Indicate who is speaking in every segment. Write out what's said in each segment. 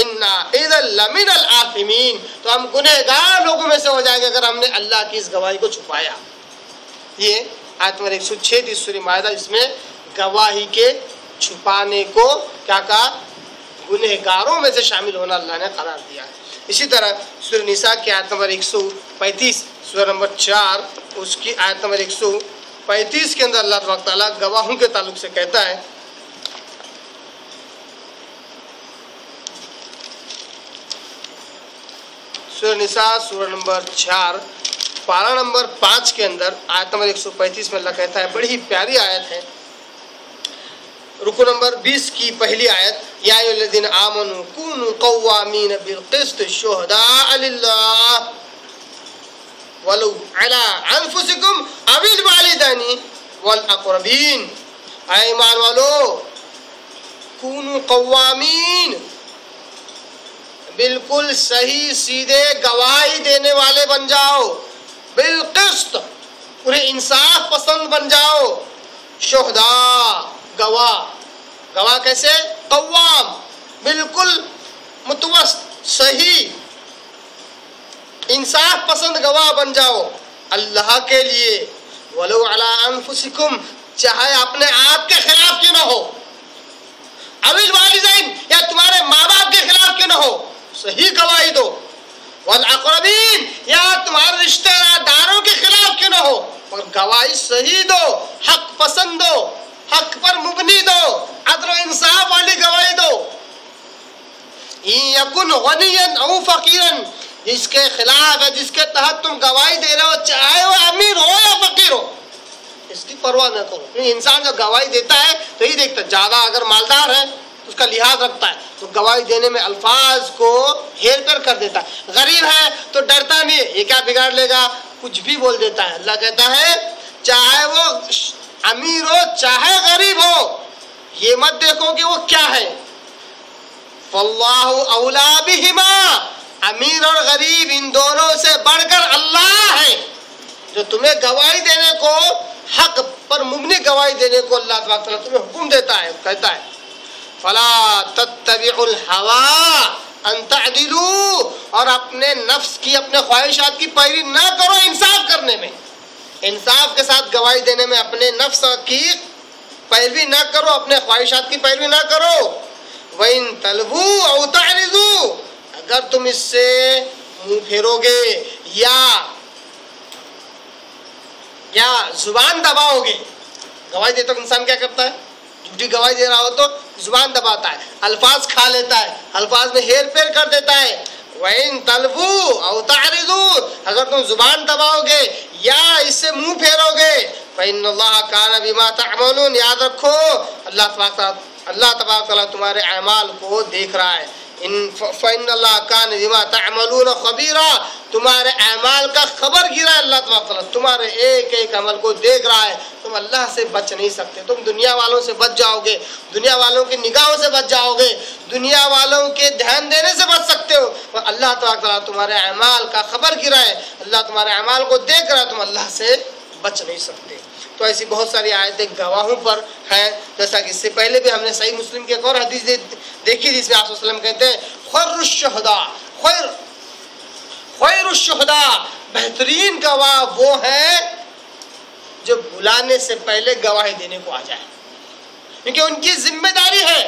Speaker 1: انا اذا لمن الآثمین، تو ہم گنہگار لوگوں میں سے ہو جائیں گے اگر ہم نے اللہ کی اس گواہی کو چھپایا۔ یہ آیت نمبر 136 سورہ مائدہ، اس میں گواہی کے چھپانے کو کیا کہا؟ گنہگاروں میں سے شامل ہونا اللہ نے قرار دیا ہے۔ اسی طرح سورہ نساء کی آیت نمبر 135 سورہ نمبر 4 اس کی آیت نمبر 135 کے اندر اللہ تبارک تعالیٰ گواہوں کے تعلق سے کہتا ہے، سورہ نساء سورہ نمبر 4 پارہ نمبر 5 کے اندر آیت نمبر 135 میں اللہ کہتا ہے، بڑی ہی پیاری آیت ہے، رکو نمبر 20 کی پہلی آیت، یا ایھا الذین آمنوا کونوا قوامین بالقسط شہداء للہ ولو علی انفسکم او الوالدین والاقربین، اے ایمان والو کونوا قوامین، بالکل صحیح سیدھے گواہی دینے والے بن جاؤ، بالقسط پورے انصاف پسند بن جاؤ، شہداء گواہ، گواہ کیسے؟ قوام، بالکل متوسط صحیح انصاف پسند گواہ بن جاؤ اللہ کے لیے، ولو علی انفسکم، چاہے اپنے آپ کے خلاف کیوں نہ ہو، او الوالدین، یا تمہارے ماں باپ کے خلاف کیوں نہ ہو، صحیح گواہی دو، والاقربین، یا تمہارے رشتہ داروں کے خلاف کیوں نہ ہو، مگر گواہی صحیح دو، حق پسند دو، حق پر مبنی دو، عدل و انصاف والی گواہی دو۔ یکن غنیا او فقیرا، جس کے خلاف ہے، جس کے تحت تم گواہی دے رہے ہو، چاہے وہ امیر ہو یا فقیر ہو، اس کی پرواہ نہ کرو۔ انسان جب گواہی دیتا ہے تو یہ دیکھتا ہے، زیادہ اگر مالدار ہے تو اس کا لحاظ رکھتا ہے، تو گواہی دینے میں الفاظ کو ہیر پھیر کر دیتا ہے، غریب ہے تو ڈرتا نہیں ہے، یہ کیا بگاڑ لے گا، کچھ بھی بول دیتا ہے۔ اللہ کہتا ہے چاہے وہ امیر ہو چاہے غریب ہو، یہ مت دیکھو کہ وہ کیا ہے، فاللہ اولا بہما، امیر اور غریب ان دونوں سے بڑھ کر اللہ ہے، جو تمہیں گواہی دینے کو، حق پر مبنی گواہی دینے کو اللہ تبارک تعالیٰ تمہیں حکم دیتا ہے، کہتا ہے فلا تتبعوا الہوی ان تعدلوا، اور اپنے نفس کی، اپنے خواہشات کی پیروی نہ کرو انصاف کرنے میں، انصاف کے ساتھ گواہی دینے میں اپنے نفس کی پیروی نہ کرو، اپنے خواہشات کی پیروی نہ کرو۔ وَإِن تَلْوُوا أَوْ تَعْرِضُوا، اگر تم اس سے منہ پھیرو گے یا زبان دباؤ گے، گواہی دیتا انسان کیا کرتا ہے، جھوٹی گواہی دے رہا ہو تو زبان دباتا ہے، الفاظ کھا لیتا ہے، الفاظ میں ہیر پھیر کر دیتا ہے۔ وَإِن تَلْوُوا أَوْ تَعْرِضُوا، اگر تم زبان دباؤ گے یا اس سے منہ پھیرو گے، فَإِنَّ اللَّهَ كَانَ بِمَا تَعْمَلُونَ، یاد رکھو اللہ تبارک تعالیٰ تمہارے اعمال کو دیکھ رہا ہے، فَإِنَّ اللَّهَ كَانَ بِمَا تَعْمَلُونَ خَبِيرًا، تمہارے اعمال کا خبر گیرا ہے اللہ تبارک تعالیٰ، تمہارے ایک ایک عمل کو دیکھ رہا ہے، تم اللہ سے بچ نہیں سکتے، تم دنیا والوں سے بچ جاؤ گے، دنیا والوں کی نگاہوں سے بچ جاؤ گے، دنیا والوں کے دھیان دینے سے بچ سکتے ہو، اور اللہ تبارک تعالیٰ تمہارے اعمال کا خبر گیرا ہے، اللہ تمہارے اعمال کو دیکھ رہا ہے، تم اللہ سے بچ نہیں سکتے۔ تو ایسی بہت ساری آیتیں گواہوں پر ہیں، جیسا کہ اس سے پہلے بھی ہم نے صحیح مسلم کی ایک اور حدیث دیکھی جس میں آپ صلی اللہ علیہ وسلم کہتے ہیں خیر الشہداء، خیر الشہداء، بہترین گواہ وہ ہیں جو بلانے سے پہلے گواہی دینے کو آ جائے، کیونکہ ان کی ذمہ داری ہے،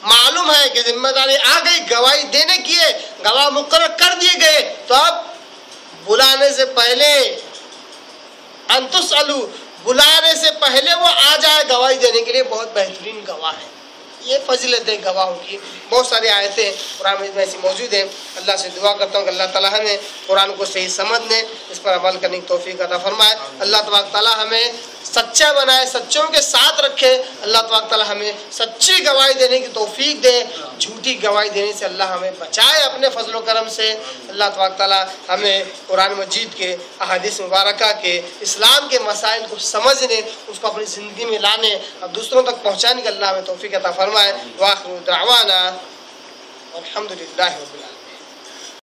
Speaker 1: معلوم ہے کہ ذمہ داری آ گئی، گواہی دینے کی ہے، گواہ مقرر کر دیے گئے، تو اب بلانے سے پہلے ان تسألوا، بلانے سے پہلے وہ آ جائے گواہی دینے کے لیے، بہت بہترین گواہ ہے۔ یہ فضیلت ہے گواہوں کی، بہت ساری آیتیں قرآن میں ایسی موجود ہیں۔ اللہ سے دعا کرتا ہوں کہ اللہ تعالیٰ ہمیں قرآن کو صحیح سمجھنے، اس پر عمل کرنے کی توفیق عطا فرمائے۔ اللہ تبارک تعالیٰ ہمیں سچا بنائے، سچوں کے ساتھ رکھے۔ اللہ تبارک تعالیٰ ہمیں سچی گواہی دینے کی توفیق دے، جھوٹی گواہی دینے سے اللہ ہمیں بچائے اپنے فضل و کرم سے۔ اللہ تبارک تعالیٰ ہمیں قرآن مجید کے، احادیث مبارکہ کے، اسلام کے مسائل کو سمجھنے، اس کو اپنی زندگی میں لانے اور دوسروں تک پہنچانے کے اللہ ہمیں توفیق عطا فرمائے۔ وآخر دعوانا الحمدللہ رب العالمین۔